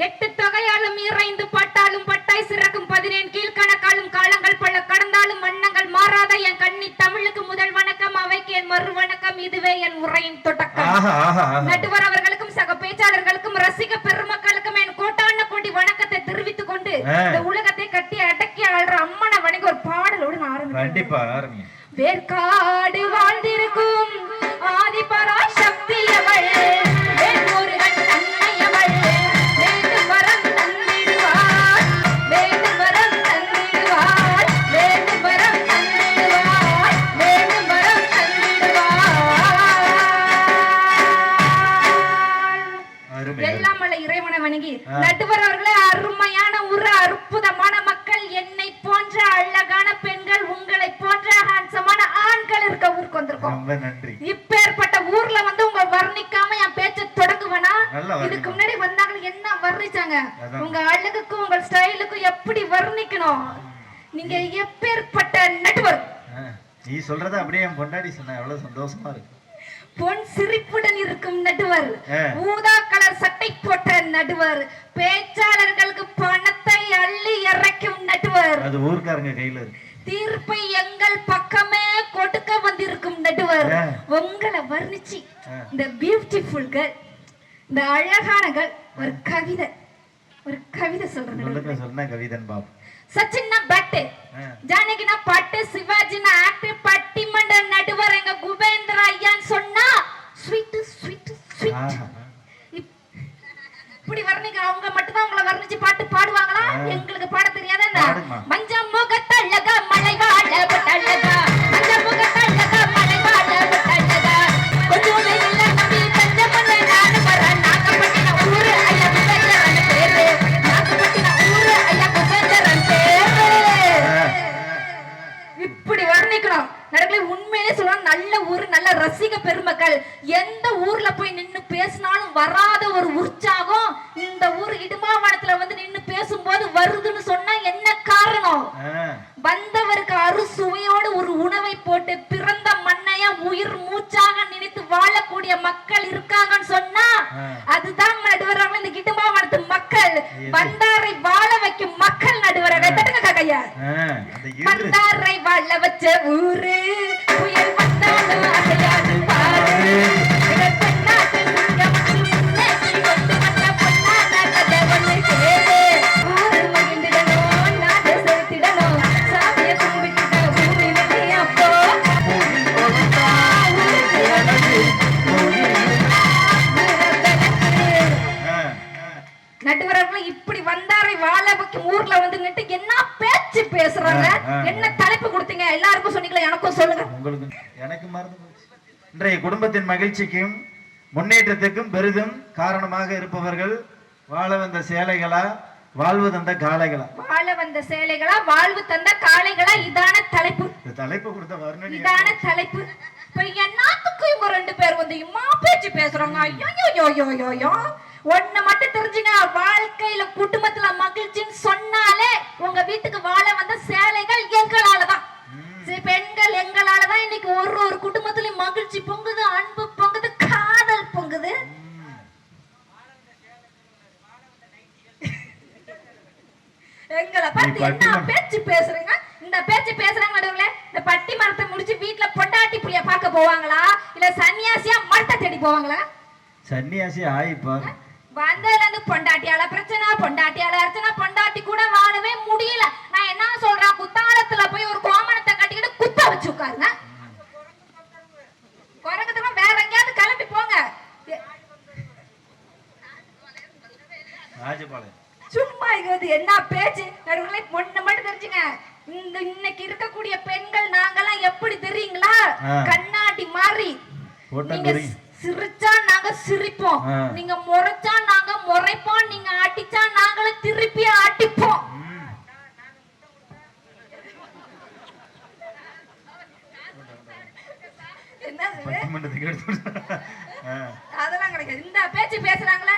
எட்டு தொகையாலும் இறைந்து பட்டாலும் பட்டாய் சிறக்கும் 17 கீழ்கணக்காலும் காலங்கள் பல கடந்தாலும் வண்ணங்கள் மாறாத என் கண்ணி தமிழுக்கு முதல் வணக்கம், அவைக்கு என் மறு வணக்கம். இதுவே என் உரையின் தொடக்கம். நடுவர் அவர்களுக்கும் சக பேச்சாளர்களுக்கும் ரசிக பெருமக்களுக்கும் என் கோட்டான கோடி வணக்கத்தை தெரிவித்துக் கொண்டு இந்த உலகத்தை கட்டி அடக்கி ஆள்ற அம்மனை வணங்கி ஒரு பாடலோடு ஆரம்பிப்பேன். வேற்காடு வாழ்ந்திருக்கும் ஆதிபரா சக்தி அவள், நடுவர் அவர்களே, அருமையான ஒரு அற்புதமான மக்கள், என்னை போன்ற அழகான பெண்கள், உங்களை போன்ற ஹான்சமான ஆண்கள் இருக்க ஊருக்கு வந்திருக்கோம். இப்பேற்பட்ட ஊர்ல வந்து உங்க வர்ணிக்காம என் பேச்ச தொடங்குவேனா? இதுக்கு முன்னாடி வந்தாங்க என்ன வர்ணிச்சாங்க? உங்க அழகுக்கும் உங்க ஸ்டைலுக்கும் எப்படி வர்ணிக்கணும்? நீங்க எப்பேற்பட்ட நடுவர்? நீ சொல்றத அப்படியே என் பொண்டாடி சொன்ன எவ்வளவு சந்தோஷமா இருக்கு. பொன் சிரிப்புடன் இருக்கும் நடுவர், ஊதா கலர் சட்டை போட்ட நடுவர், பேச்சாளர்களுக்கு பணத்தை அள்ளி இறைக்கும் நடுவர், அது ஊர்க்காரங்க கையில இருக்கு. தீர்ப்பை எங்கள் பக்கமே கொடுக்க வந்திருக்கும் நடுவர். உங்களை வர்ணிச்சு இந்த பியூட்டிஃபுல் கேர்ள், இந்த அழகான கேர்ள் ஒரு கவிதை சொல்றேன். சொன்ன கவிதன் பாபு. சச்சின்னா பேட்டு, ஜானகினா பாட்டு, சிவாஜினா ஆக்ட், பட்டிமன்ற நடுவர் எங்க குபேந்திர ஐயான்னு சொன்னா ஸ்வீட் ஸ்வீட் ஸ்வீட். இப்படி வர்ணிக்க அவங்க மட்டும் தான் உங்களை வர்ணிச்சு பாட்டு பாடுவாங்களா? எங்களுக்கு பாட தெரியாத என்ன? மஞ்ச முகத்தழகா மலை வாழ பட்டழகா, மஞ்ச முகத்தழகா மலை வாழ பட்டழகா, கொஞ்சம் இல்ல நம்பி தஞ்ச மண்ண நாடு வர நாகப்பட்டின ஊரு ஐயா குபேந்திரன் பேரு, நாகப்பட்டின ஊரு ஐயா குபேந்திரன் பேரு. இப்படி வர்ணிக்கணும். நடுவுல உண்மையிலே சொல்லணும், நல்ல ஊரு, நல்ல ரசிக பெருமக்கள். எந்த ஊர்ல போய் நின்னு பேசினாலும் வராத ஒரு உற்சாகம் இந்த ஊர் இடுமாவனத்துல வந்து நின்னு பேசும்போது வருதுன்னு சொன்னா என்ன காரணம்? வந்தவருக்கு அறுசுவையோடு ஒரு உணவை போட்டு பிறந்த மண்ணைய உயிர் மூச்சாக நினைத்து வாழக்கூடிய மக்கள் இருக்காங்கன்னு சொன்னா அதுதான் நடுவராக இந்த இடுமாவனத்து மக்கள். பண்டாரை வாழ வைக்கும் மக்கள் நடுவராக கையா. பண்டாரை வாழ வச்ச ஊரு புயல் வந்தாலும் அசையாது பாரு. நடுவர்கள் இப்படி வந்தாரை வாழ வைக்கும் ஊர்ல வந்து நின்று என்ன பேச்சு பேசுறாங்க? என்ன தலைப்பு கொடுத்தீங்க? எல்லாருக்கும் சொன்னீங்களா? எனக்கும் சொல்லுங்க. உங்களுக்கு எனக்கு மறந்து போச்சு. இன்றைய குடும்பத்தின் மகிழ்ச்சிக்கும் முன்னேற்றத்துக்கும் பெரிதும் காரணமாக இருப்பவர்கள் வாழ வந்த சேலைகளா, வாழ்வு தந்த காளைகளா? வாழ வந்த சேலைகளா, வாழ்வு தந்த காளைகளா? இதான தலைப்பு. தலைப்பு கொடுத்த வர்ணனை இதான தலைப்பு. இப்ப என்னத்துக்கு இவங்க ரெண்டு பேர் வந்து இம்மா பேச்சு பேசுறாங்க? ஐயோ ஒண்ணு மட்டும் தெரிஞ்சுங்க, வாழ்க்கையில குடும்பத்துல மகிழ்ச்சின்னு சொன்னாலே உங்க வீட்டுக்கு வாழ வந்த சேலைகள் எங்களாலதான், பெண்கள் எங்களாலதான் இன்னைக்கு ஒரு குடும்பத்திலயும் மகிழ்ச்சி பொங்குது, அன்பு பொங்குது, காதல் பொங்குது. எங்களை பார்த்து என்ன பேச்சு பேசுறீங்க? இந்த பேச்சு பேசுறாங்க நடுவுல. இந்த பட்டி மரத்தை முடிச்சு வீட்டுல பொண்டாட்டி புளிய பார்க்க போவாங்களா, இல்ல சன்னியாசியா மரத்தை தேடி போவாங்களா? சன்னியாசி ஆயிப்பா வந்ததுல இருந்து பொண்டாட்டியால பிரச்சனை, பொண்டாட்டியால அர்ச்சனை, பொண்டாட்டி கூட வாழவே முடியல. நான் என்ன சொல்றேன், குத்தாலத்துல போய் ஒரு கோமணத்தை கட்டிக்கிட்டு குத்த வச்சு உட்காருங்க. குரங்கத்துல வேற எங்கேயாவது கிளம்பி போங்க. சும்மா இது என்ன பேச்சு? நடுவுல ஒண்ணு மட்டும் தெரிஞ்சுங்க, இன்னைக்கு இருக்கக்கூடிய பெண்கள் நாங்கெல்லாம் எப்படி தெரியுங்களா? கண்ணாடி மாறி. சிரிச்சா நாங்க சிரிப்போம், நீங்க முறைச்சா நாங்க முறைப்போம், நீங்க அடிச்சா நாங்களும் திருப்பி அடிப்போம். அதெல்லாம் கிடையாது. இந்த பேச்சு பேசுறாங்களே,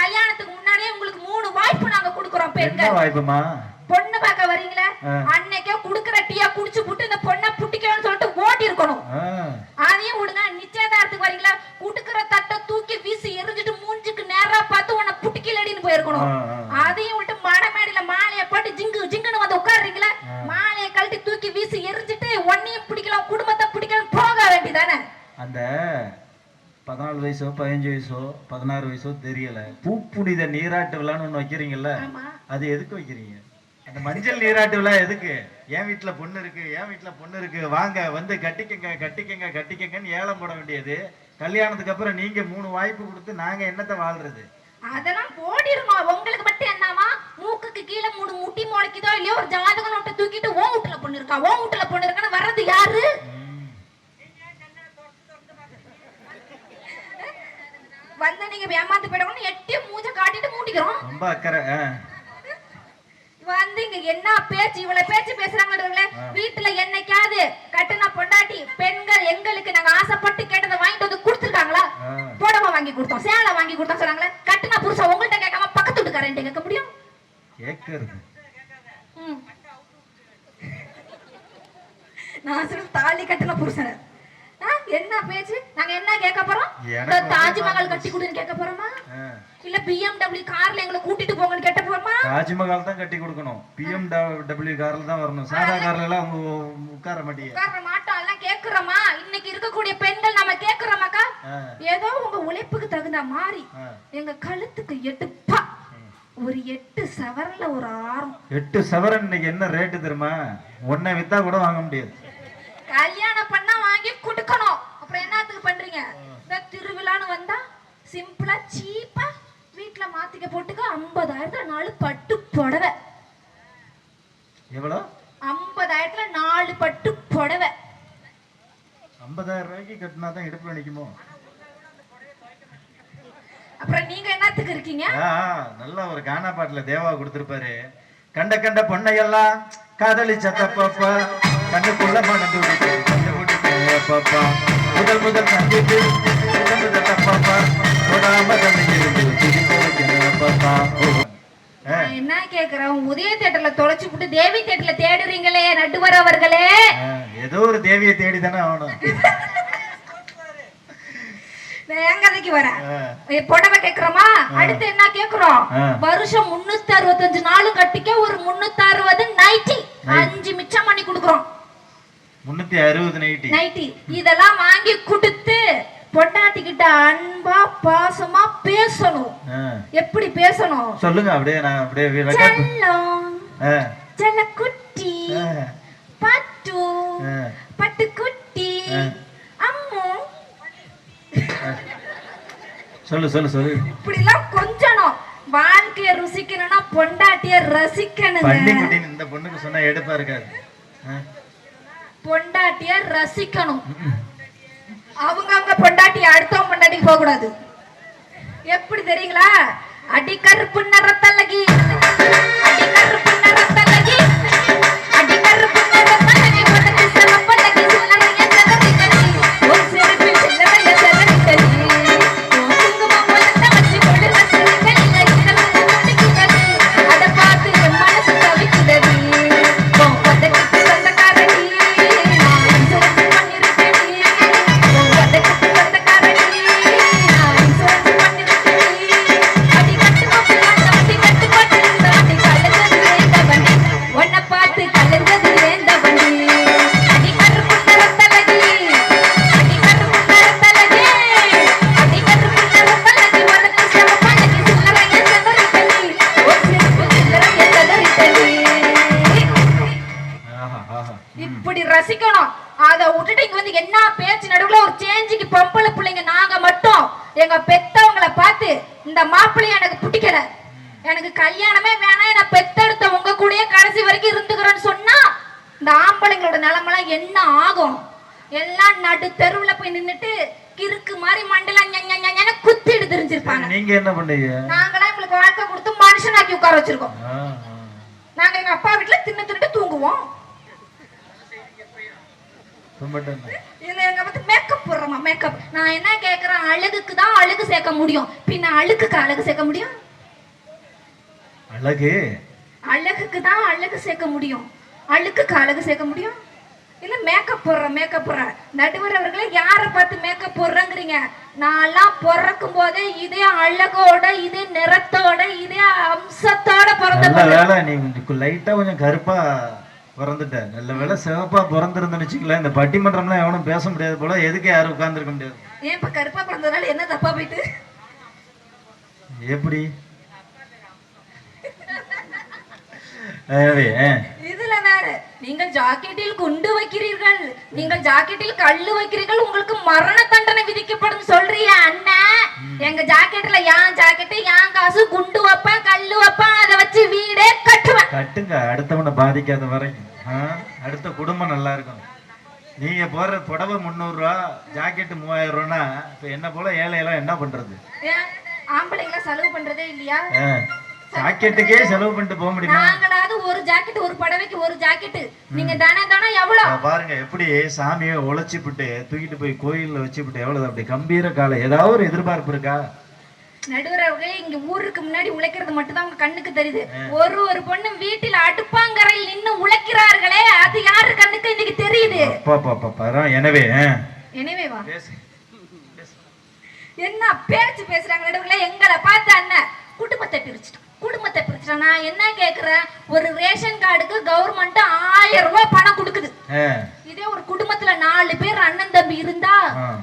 கல்யாணத்துக்கு முன்னாடியே உங்களுக்கு 3 வாய்ப்பு நாங்க கொடுக்கறோம். பெண்கள் பொண்ணு பார்க்க வரீங்களா, அன்னைக்கே குடுக்கற டீயா குடிச்சு புட்டு இந்த பொண்ணை புட்டிக்கணும்னு சொல்லிட்டு ஓட்டி இருக்கணும். அதையும் விடுங்க. நிச்சயதார்த்தத்துக்கு வரீங்களா, குடுக்கற தட்டை தூக்கி வீசி எரிஞ்சிட்டு மூஞ்சுக்கு நேரா பார்த்து உன்னை புட்டிக்கலடின்னு போயிருக்கணும். போகணும். அதையும் விட்டு மடமேடையில மாலையை போட்டு ஜிங்கு ஜிங்குன்னு வந்து உட்காடுறீங்களா? மாலையை கழட்டி தூக்கி வீசி எரிஞ்சிட்டு ஒன்னையும் பிடிக்கலாம் குடும்பத்தை பிடிக்கலாம் போக வேண்டியதானே. அந்த 14 வயசோ 15 வயசோ 16 வயசோ தெரியல, பூப்புனித நீராட்டு விழான்னு ஒண்ணு வைக்கிறீங்கல்ல, அது எதுக்கு வைக்கிறீங்க? அந்த மஞ்சள் நீராட்டு விழா எதுக்கு? என் வீட்டுல பொண்ணு இருக்கு, என் வீட்டுல பொண்ணு இருக்கு, வாங்க வந்து கட்டிக்கங்க கட்டிக்கங்க கட்டிக்கங்கன்னு ஏலம் போட வேண்டியது. கல்யாணத்துக்கு அப்புறம் நீங்க 3 வாய்ப்பு கொடுத்து நாங்க என்னத்தை வாழ்றது? அதெல்லாம் போடிருமா. உங்களுக்கு மட்டும் என்னவா, மூக்குக்கு கீழே 3 முட்டி முளைக்குதோ இல்லையோ ஒரு ஜாதக நோட்டை தூக்கிட்டு ஓ வீட்டுல பொண்ணு இருக்கா ஓ வீட்டுல பொண்ணு இருக்கான்னு வர்றது யாரு? வந்து நீங்க ஏமாந்து போயிடணும் எட்டி மூஞ்ச காட்டிட்டு மூடிக்கிறோம். ரொம்ப அக்கறை. வந்து இங்க என்ன பேச்சு இவ்வளவு பேச்சு பேசுறாங்க. வீட்டுல என்னைக்காவது கட்டுன பொண்டாட்டி பெண்கள் எங்களுக்கு நாங்க ஆசைப்பட்டு கேட்டதை வாங்கிட்டு வந்து கொடுத்துருக்காங்களா? புடவை வாங்கி கொடுத்தோம், சேலை வாங்கி கொடுத்தோம் சொன்னாங்களே. கட்டுன புருஷன் உங்கள்கிட்ட கேட்காம பக்கத்து வீட்டுக்காரன் கேட்க முடியும்? கேட்கறது நான் சொல்ல தாலி கட்டுன புருஷன் என்ன பேச்சு? நாங்க என்ன கேட்க போறோம்? தாஜ்மஹால் கட்டி கொடுன்னு கேட்க போறோமா? இல்ல BMW கார்ல எங்களை கூட்டிட்டு போங்கன்னு கேட்ட போறோமா? தாஜ்மஹால் தான் கட்டி கொடுக்கணும், BMW கார்ல தான் வரணும். சாதா கார்ல எல்லாம் உட்கார மாட்டீங்க. உட்கார மாட்டோம் எல்லாம் கேக்குறோமா? இன்னைக்கு இருக்கக்கூடிய பெண்கள் நம்ம கேக்குறோமாக்கா? ஏதோ உங்க உழைப்புக்கு தகுந்த மாதிரி எங்க கழுத்துக்கு 8 ஒரு 8 சவரன்ல ஒரு ஆரம். 8 சவரன் இன்னைக்கு என்ன ரேட்டு தெரியுமா? ஒன்னை வித்தா கூட வாங்க முடியாது. கல்யாணம் பண்ணா வாங்கி கொடுக்கணும். அப்புறம் என்னத்துக்கு பண்றீங்க? இந்த திருவிழான்னு வந்தா சிம்பிளா சீப்பா வீட்டுல மாத்திக்க போட்டுக்க 50,000 4 பட்டு புடவை. எவ்வளவு? 50,000 4 பட்டு புடவை. 50,000 ரூபாய்க்கு கட்டினா தான் இடுப்புல நிக்குமோ? அப்புறம் நீங்க என்னத்துக்கு இருக்கீங்க? நல்ல ஒரு கானா பாட்டுல தேவா கொடுத்திருப்பாரு. கண்ட கண்ட பொண்ணையெல்லாம் காதலி சத்தப்பா கண்ணுக்குள்ள மனது பாப்பா முதல் முதல் சந்தித்து பாப்பா என்ன கேக்குறேன்? உதய தியேட்டர்ல தொலைச்சு விட்டு தேவி தியேட்டர்ல தேடுறீங்களே நடுவர் அவர்களே. ஏதோ ஒரு தேவியை தேடி தானே ஆகணும். எங்கதைக்கு வர புடவை கேக்குறோமா? அடுத்து என்ன கேக்குறோம்? வருஷம் 365 நாளும் கட்டிக்க ஒரு 360 நைட்டி 5 மிச்சம் பண்ணி கொடுக்குறோம். 360 நைட்டி இதெல்லாம் வாங்கி கொடுத்து பொண்டாட்டி கிட்ட அன்பா பாசமா பேசணும். எப்படி பேசணும் சொல்லுங்க? அப்படியே நான் அப்படியே செல்ல குட்டி பட்டு பட்டு குட்டி அம்மு சொல்லு சொல்லு சொல்லு. இப்படி எல்லாம் கொஞ்சணும். வாழ்க்கைய ருசிக்கணும்னா பொண்டாட்டிய ரசிக்கணும். இந்த பொண்ணுக்கு சொன்னா எடுப்பா இருக்காது. பொண்டாட்டிய ரசிக்கணும். அவங்க பொண்டாட்டி அடுத்தவங்க பொண்டாட்டிக்கு போக கூடாது. எப்படி தெரியுங்களா? அடிக்கருப்பு நிறத்தலகி அடிக்கருப்பு நிறத்தலகி அடிக்கருப்பு நிறத்தலகி உனக்கு சிறப்பலகி சில்லறைய செதறிட்டடி ஒரு சிரிப்பு சில்லறைய செதறிட்டடி குங்குமம் வளர்த்த வச்சு கொடு ரசிகள் இல்லை துடிக்குதடி அதை பார்த்து என் மனசு தவிக்குதடி பதக்கிட்டு சொந்தக்காரடி நான் இன்சூரன்ஸ் பண்ணிருக்கேடி பதக்கிட்டு சொந்தக்காரடி நான் இன்சூரன்ஸ் பண்ணிருக்கேடி அடி கட்டு போட்டு அடி கலந்தது வேந்த வண்டி உன்னை பார்த்து கலந்தது வேந்த வண்டி அடி கருப்பு நிறத்தலகி அடி கருப்பு நிறத்தலகி அடி கருப்பு நிறத்தலகி உனக்கு சிவப்பழகி சில்லறைய செதறிட்டடி ஒரு சிரிப்பு சில்லறைய செதறிட்டடி. இப்படி ரசிக்கணும். அத விட்டுட்டு இங்க வந்து என்ன பேச்சு நடுவுல ஒரு சேஞ்சுக்கு பொம்பளை பிள்ளைங்க நாங்க மட்டும் எங்க பெத்தவங்களை பார்த்து இந்த மாப்பிள்ளைய எனக்கு பிடிக்கல, எனக்கு கல்யாணமே வேணாம், என்ன பெத்தெடுத்த உங்க கூடயே கடைசி வரைக்கும் இருந்துக்கிறேன்னு சொன்னா இந்த ஆம்பளைங்களோட நிலைமெல்லாம் என்ன ஆகும்? எல்லாம் நடு தெருவுல போய் நின்னுட்டு கிறுக்கு மாதிரி மண்டல குத்திட்டு தெரிஞ்சிருப்பாங்க. நீங்க என்ன பண்ணீங்க? நாங்களாம் உங்களுக்கு வாழ்க்கை கொடுத்து மனுஷனாக்கி உட்கார வச்சிருக்கோம். நாங்க எங்க அப்பா வீட்டுல தின்னுட்டு தூங்குவோம். மேக்கப் போடுறோமா? மேக்கப் நான் என்ன கேக்குறேன்? அழகுக்கு தான் அழகு சேர்க்க முடியும், பின்ன அழுக்குக்கு அழகு சேர்க்க முடியும்? அழகு அழகுக்கு தான் அழகு சேர்க்க முடியும், அழுக்குக்கு அழகு சேர்க்க முடியும்? இல்ல மேக்கப் போடுற நடுவர் அவர்களே யாரை பார்த்து மேக்கப் போடுறேங்கிறீங்க? நான்லாம் பிறக்கும் போதே இதே அழகோட இதே நிறத்தோட இதே நல்ல வேலை நீ லைட்டா கொஞ்சம் கருப்பா பிறந்துட்ட. நல்ல வேலை சிவப்பா பிறந்திருந்தேன்னு வச்சுக்கல, இந்த பட்டிமன்றம்லாம் எவனும் பேச முடியாது போல. எதுக்கு யாரும் உட்கார்ந்துருக்க முடியாது. ஏன் இப்ப கருப்பா பிறந்ததுனால என்ன தப்பா போயிட்டு? எப்படி இதுல வேற நீங்கள் ஜாக்கெட்டில் குண்டு வைக்கிறீர்கள், நீங்கள் ஜாக்கெட்டில் கல்லு வைக்கிறீர்கள், உங்களுக்கு மரண தண்டனை விதிக்கப்படும் சொல்றியா அண்ணன்? எங்க ஜாக்கெட்ல யான் ஜாக்கெட்டு யான் காசு, குண்டு வைப்பேன் கல்லு வைப்பேன், அதை வச்சு வீடே கட்டுவேன். கட்டுங்க, அடுத்தவனை பாதிக்காத வரைக்கும். அடுத்த குடும்பம் நல்லா இருக்கும். நீங்க போற புடவை 300 ரூபா, ஜாக்கெட் 3000 ரூபானா இப்ப என்ன போல ஏழையெல்லாம் என்ன பண்றது? ஆம்பளைங்களா செலவு பண்றதே இல்லையா? ஜாக்கெட்டுக்கே செலவு பண்ணிட்டு போக முடியுமா? நாங்களாவது ஒரு ஜாக்கெட், ஒரு புடவைக்கு ஒரு ஜாக்கெட், நீங்க தானே எவ்வளவு பாருங்க. எப்படி சாமியை உழைச்சிப்புட்டு தூக்கிட்டு போய் கோயில்ல வச்சுப்புட்டு எவ்வளவு அப்படி கம்பீர காலை. ஏதாவது ஒரு எதிர்பார்ப்பு இருக்கா? நடுவரவர்களே, இங்க ஊருக்கு முன்னாடி உழைக்கிறது மட்டும் தான் உங்க கண்ணுக்கு தெரியுது. ஒரு பொண்ணு வீட்டில் அடுப்பாங்கரையில் நின்னு உழைக்கிறார்களே, அது யாரு கண்ணுக்கு இன்னைக்கு தெரியுது? எனவே வா என்ன பேச்சு பேசுறாங்க நடுவர்களே? எங்களை பார்த்து அண்ணன் குடும்பத்தை பிரிச்சுட்டான். நான் என்ன கேக்குறேன், ஒரு ரேஷன் கார்டுக்கு கவர்மெண்ட் 1000 ரூபாய் பணம் கொடுக்குது. இதே ஒரு குடும்பத்துல 4 பேர் அண்ணன் தம்பி இருந்தா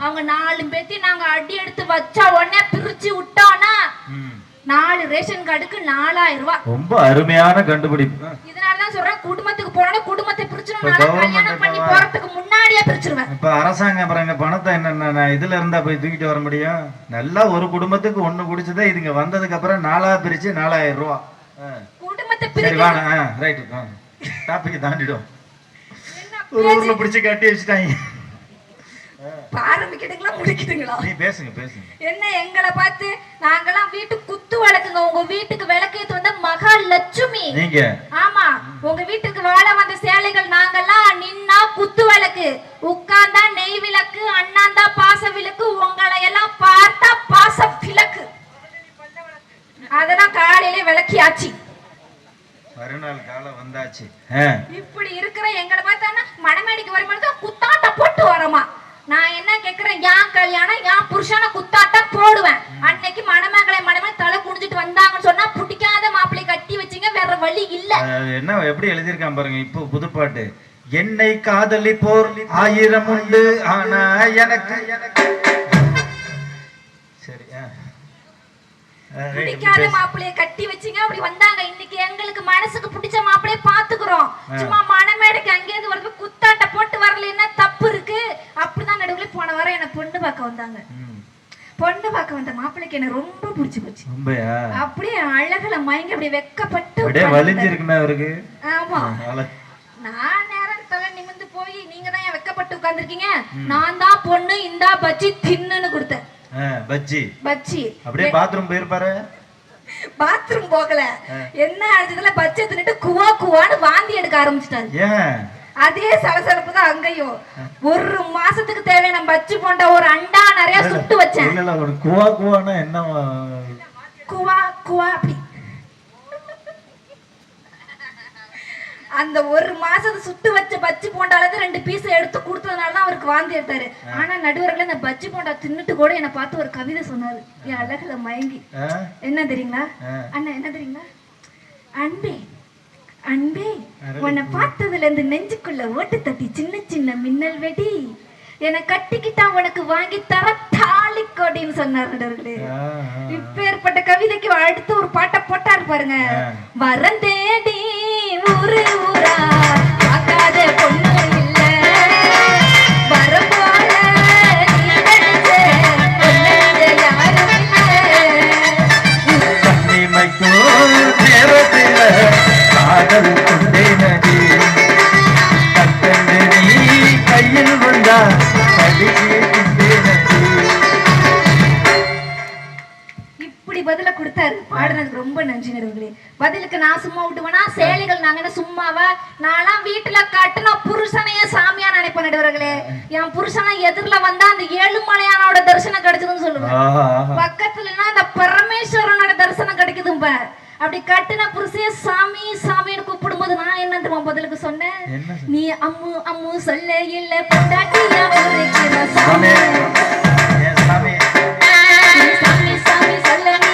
அவங்க 4 பேர்த்தையும் நாங்க அடி எடுத்து வச்சா உடனே பிரிச்சு விட்டோம்னா 4 ரேஷன் கார்டுக்கு 4000 ரூபாய். ரொம்ப அருமையான கண்டுபிடிப்பு. இதனாலதான் சொல்றேன், குடும்பத்துக்கு போனா குடும்பத்தை பிரிச்சிடணும். கல்யாணம் பண்ணி போறதுக்கு முன்னாடியே பிரிச்சிருவேன். இப்ப அரசாங்கம் அப்புறம் பணத்தை என்ன இதுல இருந்தா போய் தூக்கிட்டு வர முடியும்? நல்லா ஒரு குடும்பத்துக்கு ஒண்ணு குடிச்சதே இதுங்க வந்ததுக்கு அப்புறம் 4ஆ பிரிச்சு 4000 ரூபாய். குடும்பத்தை தாண்டிடும். ஒரு ஊர்ல பிடிச்சு கட்டி வச்சுட்டாங்க. நீ பேசுங்க. என்ன எங்களை பார்த்து நாங்கெல்லாம் வீட்டுக்கு குத்து விளக்குங்க. உங்க வீட்டுக்கு விளக்கேத்து வந்த மகாலட்சுமி நீங்க. ஆமா, உங்க வீட்டுக்கு வாழ வந்த சேலைகள் நாங்கெல்லாம். நின்னா குத்து விளக்கு, உட்கார்ந்தா நெய் விளக்கு, அண்ணாந்தா பாச விளக்கு, உங்களை எல்லாம் பார்த்தா பாச விளக்கு. அதெல்லாம் காலையிலே விளக்கியாச்சு. மறுநாள் காலம் வந்தாச்சு. இப்படி இருக்கிற எங்களை பார்த்தானா மணமேடிக்கு வரும்போது குத்தாட்ட போட்டு வரமா. நான் என்ன கேக்குறேன், யான் கல்யாணம் யான் புருஷனை குத்தாட்டம் போடுவேன். அன்னைக்கு மணமகளை தலை குடிஞ்சிட்டு வந்தாங்கன்னு சொன்னா பிடிக்காத மாப்பிள்ளை கட்டி வச்சீங்க, வேற வழி இல்ல. என்ன எப்படி எழுதியிருக்கான் பாருங்க. இப்போ புதுப்பாட்டு. என்னை காதலி போர் 1000 உண்டு, ஆனா எனக்கு சரி பிடிக்காத மாப்பிள்ளைய கட்டி வச்சீங்க, அப்படி வந்தாங்க. இன்னைக்கு எங்களுக்கு மனசுக்கு பிடிச்ச மாப்பிள்ளைய பாத்துக்கிறோம். சும்மா மணமேடைக்கு அங்கேயிருந்து வரது குத்தாட்ட போட்டு வரல, என்ன தப்பு இருக்கு? அப்படிதான் நடுவுல போன வாரம் என்ன பொண்ணு பார்க்க வந்தாங்க. பொண்ணு பார்க்க வந்த மாப்பிள்ளைக்கு என்ன ரொம்ப பிடிச்சு போச்சு. அப்படியே அழகுல மயங்கி அப்படியே வெக்கப்பட்டு அவருக்கு. ஆமா, நான் நேரம் தலை நிமிந்து போய், நீங்க தான் ஏன் வெக்கப்பட்டு உட்கார்ந்துருக்கீங்க? நான் தான் பொண்ணு இந்தா பச்சி தின்னுன்னு கொடுத்தேன். பச்சி அப்படியே பாத்ரூம் போயிருப்பாரு. பாத்ரூம் போகல, என்ன ஆச்சுதுல பச்சை தின்னுட்டு குவா குவான்னு வாந்தி எடுக்க ஆரம்பிச்சிட்டாரு. அதே சலசலப்பு தான் அங்கேயும். 1 மாசத்துக்கு தேவையான பச்சி போண்டா ஒரு அண்டா நிறைய சுட்டு வச்சேன். குவா குவானா என்ன? குவா குவா அப்படி அந்த 1 மாசத்து சுட்டு வச்ச பச்சி போண்டால 2 பீஸ் எடுத்து கொடுத்ததுனாலதான் அவருக்கு வாந்தி எடுத்தாரு. ஆனா நடுவர்கள இந்த பச்சி போண்டா தின்னுட்டு கூட என்ன பார்த்து ஒரு கவிதை சொன்னாரு, என் அழகுல மயங்கி. என்ன தெரியுங்களா அண்ணா? என்ன தெரியுங்களா? அன்பே அன்பே, உன்னை பார்த்ததுல இருந்து நெஞ்சுக்குள்ள ஓட்டு தட்டி சின்ன சின்ன மின்னல் வெடி, என்னை கட்டிக்கிட்டா உனக்கு வாங்கி தர தாலி கொடின்னு சொன்னார் நடுவர்களே. இப்பேற்பட்ட கவிதைக்கு அடுத்து ஒரு பாட்டை போட்டாரு பாருங்க. வரந்தேடி ஊரு ஊரா பார்க்காத பொண்ணு இல்ல, வரம்போல நீ நடிச்ச பொண்ணு யாரும் கையில் வந்தா இப்படி பதில கொடுத்தாரு. பாடுனதுக்கு ரொம்ப நன்றி நடுவர்களே. பதிலுக்கு நான் சும்மா விட்டுவேனா? சேலைகள் நாங்க என்ன சும்மாவா? நான்லாம் வீட்டுல காட்டுனா புருஷனைய சாமியா நினைப்பேன் நடுவர்களே. என் புருஷனை எதிரில வந்தா அந்த ஏழுமலையானோட தரிசனம் கிடைச்சதுன்னு சொல்லுவேன். பக்கத்துலன்னா அந்த பரமேஸ்வரனோட தரிசனம் கிடைக்குதும்ப. அப்படி கட்டுன புருஷே சாமி சாமின்னு கூப்பிடும்போது நான் என்ன பதிலுக்கு சொன்னேன், நீ அம்மு அம்மு சொல்ல இல்ல பொண்டாட்டியா சாமி சாமி சாமி சொல்ல நீ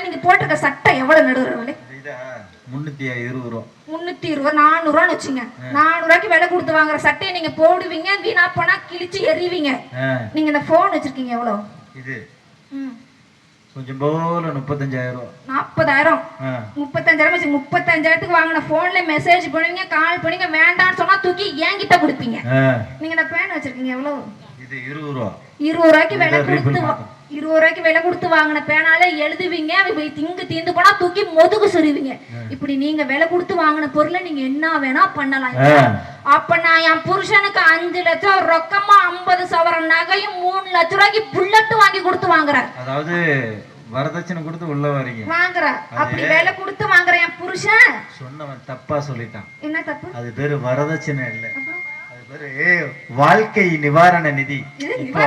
அதனால நீங்க போட்டிருக்க சட்டை எவ்வளவு நடுவர்களே? 320 ரூபா. 320, 400 ரூபான்னு வச்சுங்க. 400 ரூபாய்க்கு விலை கொடுத்து வாங்குற சட்டையை நீங்க போடுவீங்க, வீணா போனா கிழிச்சு எறிவீங்க. நீங்க இந்த போன் வச்சிருக்கீங்க எவ்வளவு? இது கொஞ்சம் போல 35,000 ரூபா. 40,000. 35,000 வச்சு 35,000க்கு வாங்கின போன்ல மெசேஜ் பண்ணுவீங்க, கால் பண்ணீங்க, வேண்டாம்னு சொன்னா தூக்கி என்கிட்ட கொடுப்பீங்க. நீங்க இந்த பேன் வச்சிருக்கீங்க எவ்வளவு? இது 20 ரூபா. 20 ரூபாய்க்கு விலை கொடுத்து 20 ரூபாய்க்கு விலை கொடுத்து வாங்கின பேனால எழுதுவீங்க, திங்கு தீந்து போனா தூக்கி முதுகு சொருவீங்க. இப்படி நீங்க விலை கொடுத்து வாங்கின பொருளை நீங்க என்ன வேணா பண்ணலாம். அப்ப நான் என் புருஷனுக்கு 5 லட்சம் ரொக்கமா 50 சவரன் நகையும் 3 லட்சம் ரூபாய்க்கு புல்லட் வாங்கி கொடுத்து வாங்குறேன். அதாவது வரதட்சணை கொடுத்து உள்ள வரீங்க வாங்குற. அப்படி விலை கொடுத்து வாங்குற என் புருஷன் சொன்னவன் தப்பா சொல்லிட்டான். என்ன தப்பு? அது பேரு வரதட்சணை இல்ல, வாழ்க்கை நிவாரண நிதி. இப்போ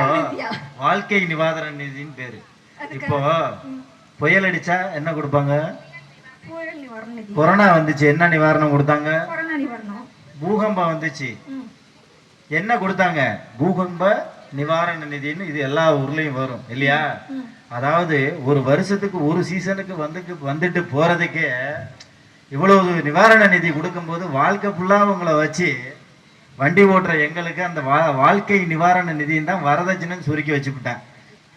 வாழ்க்கை நிவாரண நிதின்னு பேரு. இப்போ புயல் அடிச்சா என்ன கொடுப்பாங்க? கொரோனா வந்துச்சு, என்ன நிவாரணம் கொடுத்தாங்க? பூகம்பம் வந்துச்சு, என்ன கொடுத்தாங்க? பூகம்ப நிவாரண நிதின்னு. இது எல்லா ஊர்லயும் வரும் இல்லையா? அதாவது ஒரு வருஷத்துக்கு ஒரு சீசனுக்கு வந்துட்டு போறதுக்கே இவ்வளவு நிவாரண நிதி கொடுக்கும் போது வாழ்க்கை ஃபுல்லா உங்களை வச்சு வண்டி ஓட்டுற எங்களுக்கு அந்த வாழ்க்கை நிவாரண நிதின்னு தான் வரதட்சணைன்னு சுருக்கி வச்சுக்கிட்டேன்.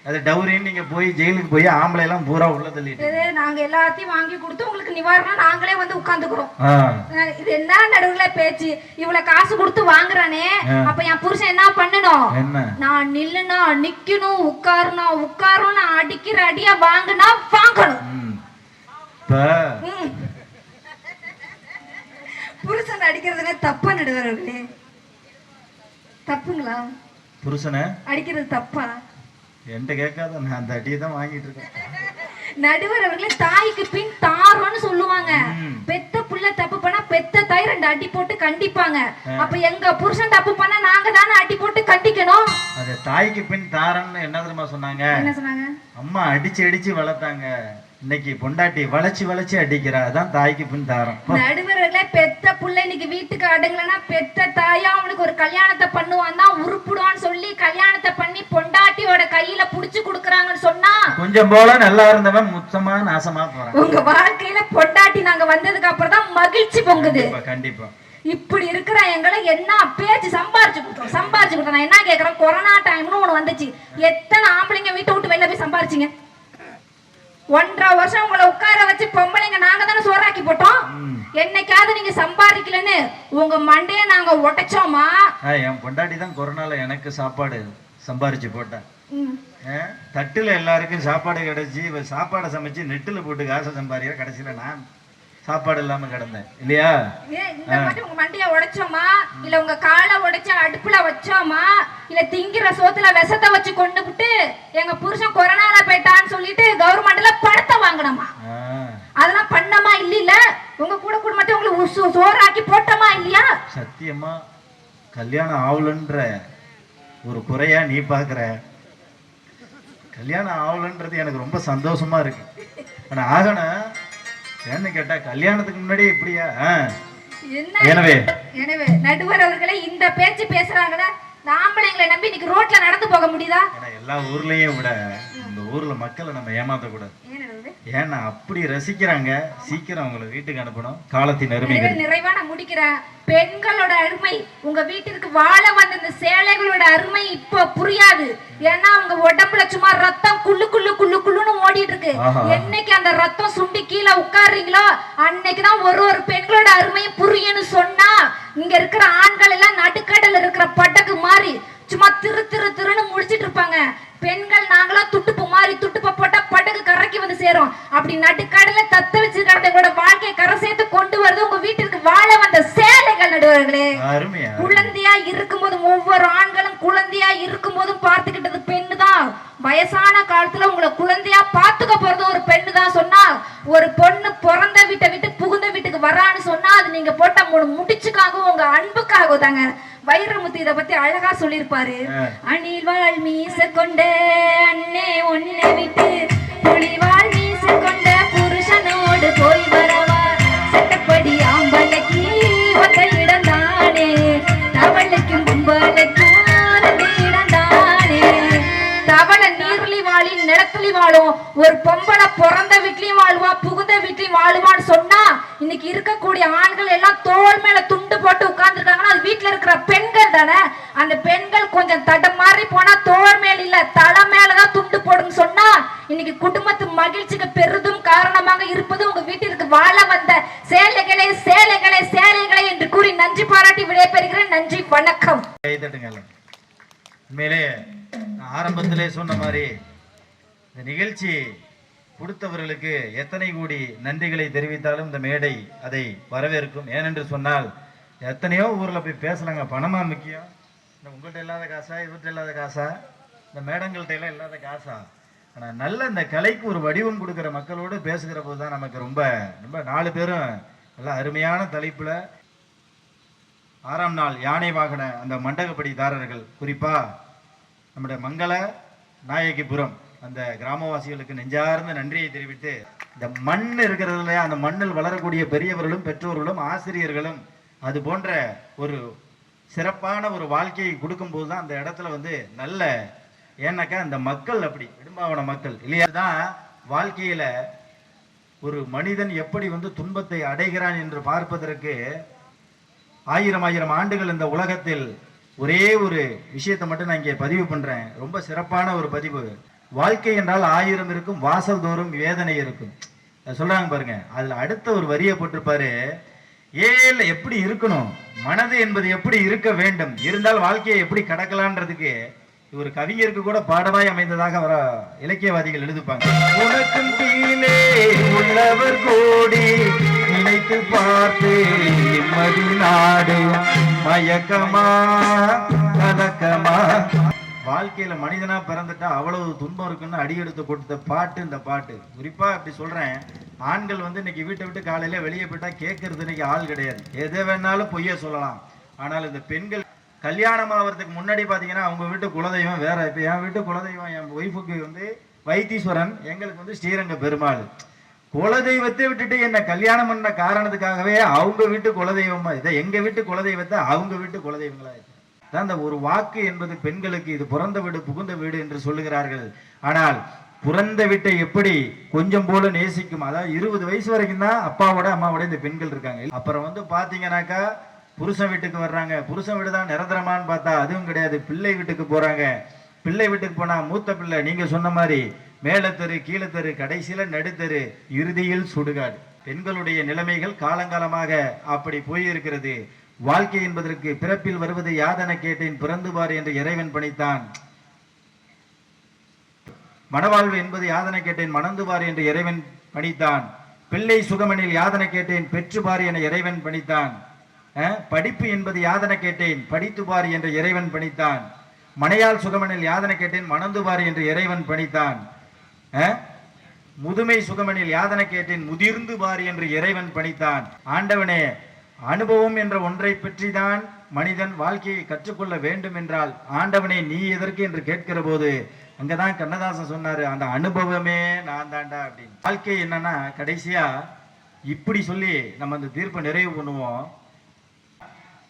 அது டவுரின்னு நீங்க போய் ஜெயிலுக்கு போய் ஆம்பளை எல்லாம் பூரா உள்ள தள்ளிட்டு நாங்க எல்லாத்தையும் வாங்கி கொடுத்து உங்களுக்கு நிவாரணம் நாங்களே வந்து உட்கார்ந்துக்கிறோம். இது என்ன நடுவுல பேச்சு? இவ்வளவு காசு கொடுத்து வாங்குறானே, அப்ப என் புருஷன் என்ன பண்ணணும்? நான் நில்லுனா நிக்கணும், உட்காரணும், அடிக்கிற அடியா வாங்கினா வாங்கணும். புருஷன் அடிக்கிறதுல தப்பா நடுவர்களே? தப்புங்களா? புருஷனை அடிக்கிறது தப்பா? என்கிட்ட கேட்காத, நான் அந்த அடியை தான் வாங்கிட்டு இருக்கேன். நடுவர் அவர்களே, தாய்க்கு பின் தாரோன்னு சொல்லுவாங்க. பெத்த புள்ள தப்பு பண்ணா பெத்த தாய் 2 அடி போட்டு கண்டிப்பாங்க. அப்ப எங்க புருஷன் தப்பு பண்ணா நாங்க தானே அடி போட்டு கண்டிக்கணும். அது தாய்க்கு பின் தாரன்னு என்ன தெரியுமா சொன்னாங்க? என்ன சொன்னாங்க? அம்மா அடிச்சு வளர்த்தாங்க, இன்னைக்கு பொண்டாட்டி வளைச்சு அடிக்கிறா, அதான் தாய்க்கு பின் தாரம். நடுவர்களே, பெத்த புள்ள இன்னைக்கு வீட்டுக்கு அடங்கலன்னா பெத்த தாயா அவனுக்கு ஒரு கல்யாணத்தை பண்ணுவான் தான் உருப்புடுவான்னு சொல்லி கல்யாணத்தை பண்ணி பொண்டாட்டியோட கையில புடிச்சு கொடுக்கறாங்கன்னு சொன்னா கொஞ்சம் போல நல்லா இருந்தவன் முத்தமா நாசமா போறான். உங்க வாழ்க்கையில பொண்டாட்டி நாங்க வந்ததுக்கு அப்புறம் தான் மகிழ்ச்சி பொங்குது. கண்டிப்பா. இப்படி இருக்கிற எங்களை என்ன பேச்சு சம்பாரிச்சு கொடுத்தோம். நான் என்ன கேக்குறேன், கொரோனா டைம்னு ஒண்ணு வந்துச்சு. எத்தனை ஆம்பளைங்க வீட்டை விட்டு வெளில போய் சம்பாரிச்சிங்க? 1.5 வருஷம் உங்களை உட்கார வச்சு பொம்பளைங்க நாங்க தானே சோறாக்கி போட்டோம். என்னைக்காவது நீங்க சம்பாதிக்கலன்னு உங்க மண்டைய நாங்க உடைச்சோமா? என் பொண்டாட்டி தான் கொரோனால எனக்கு சாப்பாடு சம்பாரிச்சு போட்டேன். தட்டுல எல்லாருக்கும் சாப்பாடு கிடைச்சி, சாப்பாடை சமைச்சு நெட்டுல போட்டு காசை சம்பாதிக்கிற, கடைசியில நான் சாப்பாடு இல்லாம கிடந்தேன் இல்லையா? இந்த மாதிரி உங்க மண்டைய உடைச்சோமா, இல்ல உங்க காலை உடைச்சு அடுப்புல வச்சோமா, இல்ல திங்கிற சோத்துல விஷத்தை வச்சு கொண்டு விட்டு எங்க புருஷன் கொரோனால போயிட்டான்னு சொல்லிட்டு கவர்மெண்ட்ல பணத்தை வாங்கணுமா? அதெல்லாம் பண்ணமா இல்ல? உங்க கூட குடும்பத்தை உங்களுக்கு சோறாக்கி போட்டமா இல்லையா? சத்தியமா கல்யாணம் ஆகலன்ற ஒரு குறையா நீ பாக்குற? கல்யாணம் ஆகலன்றது எனக்கு ரொம்ப சந்தோஷமா இருக்கு. ஆனா ஆகணும் ஏன்னு கேட்டா கல்யாணத்துக்கு முன்னாடி இப்படியா? எனவே நடுவர் அவர்களே, இந்த பேச்சு பேசுறாங்கன்னா ஆம்பளைங்களை நம்பி இன்னைக்கு ரோட்ல நடந்து போக முடியுதா? எல்லா ஊர்லயும் விட இந்த ஊர்ல மக்களை நம்ம ஏமாத்த கூடாது. ஏன்னா அப்படி ரசிக்கிறாங்க. சீக்கிரம் அவங்களை வீட்டுக்கு அனுப்பணும். காலத்தின் அருமை நிறைவான முடிக்கிறேன். பெண்களோட அருமை, உங்க வீட்டிற்கு வாழ வந்த இந்த சேலைகளோட அருமை இப்ப புரியாது. ஏன்னா உங்க உடம்புல சும்மா ரத்தம் குள்ளுன்னு ஓடிட்டு இருக்கு. என்னைக்கு அந்த ரத்தம் சுண்டி கீழே உட்காருறீங்களோ அன்னைக்குதான் ஒரு பெண்களோட அருமையும் புரியும்னு சொன்னா, இங்க இருக்கிற ஆண்கள் எல்லாம் நடுக்கடல இருக்கிற பட்டக்கு மாதிரி சும்மா திருன்னு முடிச்சிட்டு இருப்பாங்க. பெண்கள் நாங்களாம் துட்டுப்பு மாதிரி துட்டுப்ப போட்டா பட்டக்கு கரைக்கு வந்து சேரும். அப்படி நடுக்கடல தத்த வச்சு கடந்தவங்களோட வாழ்க்கையை கரை சேர்த்து கொண்டு வருது உங்க வீட்டிற்கு வாழ வந்த சேலைகள். நடுவர்களே, குழந்தையா இருக்கும் போதும் ஒவ்வொரு ஆண்களும் குழந்தையா இருக்கும் போதும் பார்த்துக்கிட்டது பெண்ணு தான். வயசான காலத்துல உங்களை குழந்தையா பாத்துக்க போறது ஒரு பெண்ணு தான். சொன்னா ஒரு பொண்ணு பிறந்த வீட்டை விட்டு புகுந்த வீட்டுக்கு வரான்னு சொன்னா அது நீங்க போட்ட 3 முடிச்சுக்காகவும் உங்க அன்புக்காகவும் தாங்க. வைரமுத்து இத பத்தி அழகா சொல்லிருப்பாரு. அணில் வாழ் மீச கொண்ட அண்ணே ஒன்னை விட்டு புலிவாள் மீச கொண்ட புருஷனோடு போய் வரவா, சட்டப்படி ஆம்பளைக்கு ஒத்த இடம் தானே, தவளைக்கும் கும்பலுக்கும் இடம் தானே. தவளை நீர்லி வாழி நிலத்துலி வாழும். ஒரு பொம்பளை பிறந்த வீட்லயும் வாழுவான்னு சொன்னா இன்னைக்கு இருக்கக்கூடிய ஆண்கள் எல்லாம் தோள் மேல துண்டு போட்டு உட்கார்ந்துருக்காங்கன்னா அது வீட்டுல இருக்கிற பெண்கள் தானே. அந்த பெண்கள் கொஞ்சம் தடமாறி போனா தோள் மேல இல்ல தலை மேலதான் துண்டு போடுன்னு சொன்னா இன்னைக்கு குடும்பத்து மகிழ்ச்சிக்கு பெரிதும் காரணமாக இருப்பது உங்க வீட்டிற்கு வாழ வந்த சேலைகளே சேலைகளே சேலைகளே என்று கூறி நன்றி பாராட்டி விடைபெறுகிறேன். நன்றி, வணக்கம். உண்மையிலே ஆரம்பத்திலே சொன்ன மாதிரி இந்த நிகழ்ச்சி கொடுத்தவர்களுக்கு எத்தனை கோடி நன்றிகளை தெரிவித்தாலும் இந்த மேடை அதை வரவேற்கும். ஏனென்று சொன்னால் எத்தனையோ ஊர்ல போய் பேசலாங்க, பணமா முக்கியம், இந்த உங்கள்கிட்ட இல்லாத காசா, இவர்கிட்ட இல்லாத காசா, இந்த மேடங்கள்கிட்ட எல்லாம் இல்லாத காசா. ஆனா நல்ல இந்த கலைக்கு ஒரு வடிவம் கொடுக்கிற மக்களோடு பேசுகிற போது தான் நமக்கு ரொம்ப ரொம்ப 4 பேரும் நல்ல அருமையான தலைப்புல 6ஆம் நாள் யானை வாகன அந்த மண்டகப்படிதாரர்கள், குறிப்பா நம்முடைய மங்கள நாயகிபுரம் அந்த கிராமவாசிகளுக்கு நெஞ்சார்ந்த நன்றியை தெரிவித்து, இந்த மண் இருக்கிறது இல்லையா, அந்த மண்ணில் வளரக்கூடிய பெரியவர்களும் பெற்றோர்களும் ஆசிரியர்களும் அது போன்ற ஒரு சிறப்பான ஒரு வாழ்க்கையை கொடுக்கும் போது தான் அந்த இடத்துல வந்து நல்ல, ஏன்னாக்கா அந்த மக்கள் அப்படி இடும்பாவன மக்கள் இல்லையா தான் வாழ்க்கையில ஒரு மனிதன் எப்படி வந்து துன்பத்தை அடைகிறான் என்று பார்ப்பதற்கு 1000 ஆண்டுகள் இந்த உலகத்தில் ஒரே ஒரு விஷயத்தை மட்டும் நான் இங்கே பதிவு பண்றேன். ரொம்ப சிறப்பான ஒரு பதிவு. வாழ்க்கை என்றால் 1000 இருக்கும், வாசல் தோறும் வேதனை இருக்கும் சொல்றாங்க பாருங்க. அதுல அடுத்த ஒரு வரியை போட்டிருப்பாரு, ஏல எப்படி இருக்கணும், மனது என்பது எப்படி இருக்க வேண்டும், இருந்தால் வாழ்க்கையை எப்படி கடக்கலான்றதுக்கு ஒரு கவிஞருக்கு கூட பாடமாய் அமைந்ததாக வர இலக்கியவாதிகள் எழுதுப்பாங்க. உனக்கும் கீழே உள்ளவர் கோடி நினைத்து பார்த்து நிம்மதி நாடு மயக்கமா கலக்கமா. வாழ்க்கையில மனிதனா பிறந்துட்டா அவ்வளவு துன்பம் இருக்குன்னு அடியெடுத்து கொடுத்த பாட்டு இந்த பாட்டு. குறிப்பா அப்படி சொல்றேன், ஆண்கள் வந்து இன்னைக்கு வீட்டை விட்டு காலையில வெளியே போயிட்டா கேட்கறது இன்னைக்கு ஆள் கிடையாது, எதை வேணாலும் பொய்ய சொல்லலாம். ஆனால் இந்த பெண்கள் கல்யாணம் ஆகிறதுக்கு முன்னாடி பாத்தீங்கன்னா அவங்க வீட்டு குலதெய்வம் வேற. இப்ப என் வீட்டு குலதெய்வம் என் ஒய்ஃபுக்கு வந்து வைத்தீஸ்வரன், எங்களுக்கு வந்து ஸ்ரீரங்க பெருமாள். குலதெய்வத்தை விட்டுட்டு என்ன கல்யாணம் பண்ண காரணத்துக்காகவே அவங்க வீட்டு குலதெய்வமா இதை எங்க வீட்டு குலதெய்வத்தை அவங்க வீட்டு குலதெய்வங்களா தான். அந்த ஒரு வாக்கு என்பது பெண்களுக்கு இது பிறந்த வீடு புகுந்த வீடு என்று சொல்லுகிறார்கள். ஆனால் பிறந்த வீட்டை எப்படி கொஞ்சம் போல நேசிக்கும், அதாவது 20 வயசு வரைக்கும் தான் அப்பாவோட அம்மாவோட இந்த பெண்கள் இருக்காங்க. அப்புறம் வந்து பாத்தீங்கன்னாக்கா புருஷன் வீட்டுக்கு வர்றாங்க, புருஷன் வீடு தான் நிரந்தரமான்னு பார்த்தா அதுவும் கிடையாது, பிள்ளை வீட்டுக்கு போறாங்க. பிள்ளை வீட்டுக்கு போனா மூத்த பிள்ளை நீங்க சொன்ன மாதிரி மேலத்தெரு கீழத்தெரு கடைசியில நடுத்தெரு இறுதியில் சுடுகாடு. பெண்களுடைய நிலைமைகள் காலங்காலமாக அப்படி போயிருக்கிறது. வாழ்க்கை என்பதற்கு பிறப்பில் வருவது யாதன கேட்டேன் பிறந்து பார் என்று இறைவன் பணித்தான். மனவாழ்வு என்பது யாதனை கேட்டேன் மணந்து பார் என்று இறைவன் பணித்தான். பிள்ளை சுகமனில் யாதனை கேட்டேன் பெற்று பார் என இறைவன் பணித்தான். படிப்பு என்பது யாதனை கேட்டேன் படித்து பார் என்று இறைவன் பணித்தான். மனையால் சுகமனில் யாதனை கேட்டேன் மணந்து பார் என்று இறைவன் பணித்தான். முதுமை சுகமனில் யாதனை கேட்டேன் முதிர்ந்து பார் என்று இறைவன் பணித்தான். ஆண்டவனே, அனுபவம் என்ற ஒன்றை பற்றி தான் மனிதன் வாழ்க்கையை கற்றுக்கொள்ள வேண்டும் என்றால் ஆண்டவனே நீ எதற்கு என்று கேட்கிற போது அங்கதான் கண்ணதாசன் சொன்னாரு, அந்த அனுபவமே நான் தாண்டா அப்படின்னு. வாழ்க்கை என்னன்னா கடைசியா இப்படி சொல்லி நம்ம அந்த தீர்ப்பை நிறைவு பண்ணுவோம்.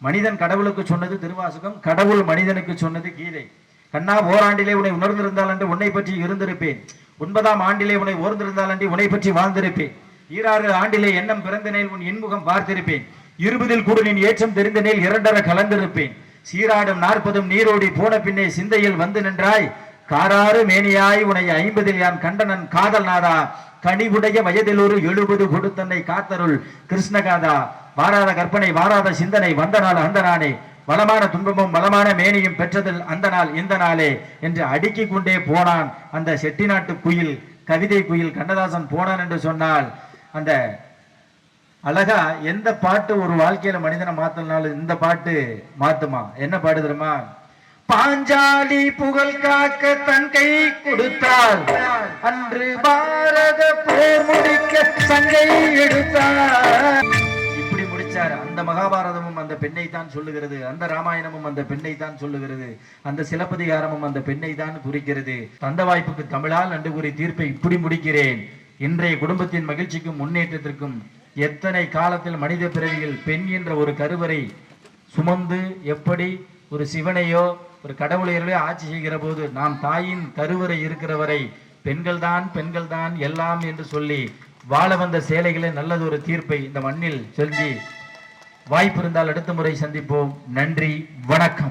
மனிதன் கடவுளுக்கு சொன்னது திருவாசகம், கடவுள் மனிதனுக்கு சொன்னது கீதை. கண்ணா ஓராண்டிலே உன்னை உணர்ந்திருந்தால் என்று உன்னை பற்றி இருந்திருப்பேன், 9ஆம் ஆண்டிலே உன்னை ஓர்ந்திருந்தால் என்று உன்னை பற்றி வாழ்ந்திருப்பேன், 6 ஆண்டிலே எண்ணம் பிறந்தனேல் உன் இன்முகம் பார்த்திருப்பேன், 20 கூட நீ ஏற்றம் தெரிந்தனேல் 2 கலந்திருப்பேன், சீராடும் 40 நீரோடி போன பின்னே சிந்தையில் வந்து நின்றாய், காராறு மேனியாய் உனை 50 யான் கண்டனன் காதல் நாதா, கனிவுடைய வயதில் ஒரு 70 கொடுத்தன்னை காத்தருள் கிருஷ்ணகாதா, வாராத கற்பனை வாராத சிந்தனை வந்த நாள் அந்த நாளே, வளமான துன்பமும் வளமான மேனியும் பெற்றதில் அந்த நாள் இந்த நாளே என்று அடுக்கிக் கொண்டே போனான் அந்த செட்டிநாட்டு குயில், கவிதை குயில் கண்ணதாசன் போனான் என்று சொன்னால் அந்த அழகா எந்த பாட்டு ஒரு வாழ்க்கையில மனிதனை மாத்தனாலும் இந்த பாட்டு மாத்துமா. என்ன பாட்டு தெரியுமா? பாஞ்சாலி புகழ் காக்க தன் கை கொடுத்தாள், அன்று பாரத போர் முடிக்க சங்கை எடுத்தார். இப்படி முடிச்சார். அந்த மகாபாரதமும் அந்த பெண்ணை தான் சொல்லுகிறது, அந்த ராமாயணமும் அந்த பெண்ணை தான் சொல்லுகிறது, அந்த சிலப்பதிகாரமும் அந்த பெண்ணை தான் குறிக்கிறது. தந்த வாய்ப்புக்கு தமிழால் நன்றி கூறி தீர்ப்பை இப்படி முடிக்கிறேன். இன்றைய குடும்பத்தின் மகிழ்ச்சிக்கும் முன்னேற்றத்திற்கும் எத்தனை காலத்தில் மனித பிறவியில் பெண் என்ற ஒரு கருவறை சுமந்து எப்படி ஒரு சிவனையோ ஒரு கடவுளையர்களோ ஆட்சி செய்கிற போது நாம் தாயின் கருவறை இருக்கிற வரை பெண்கள் தான் எல்லாம் என்று சொல்லி வாழ வந்த சேலைகளை நல்லதொரு தீர்ப்பை இந்த மண்ணில் சொல்லி வாய்ப்பு இருந்தால் அடுத்த முறை சந்திப்போம். நன்றி, வணக்கம்.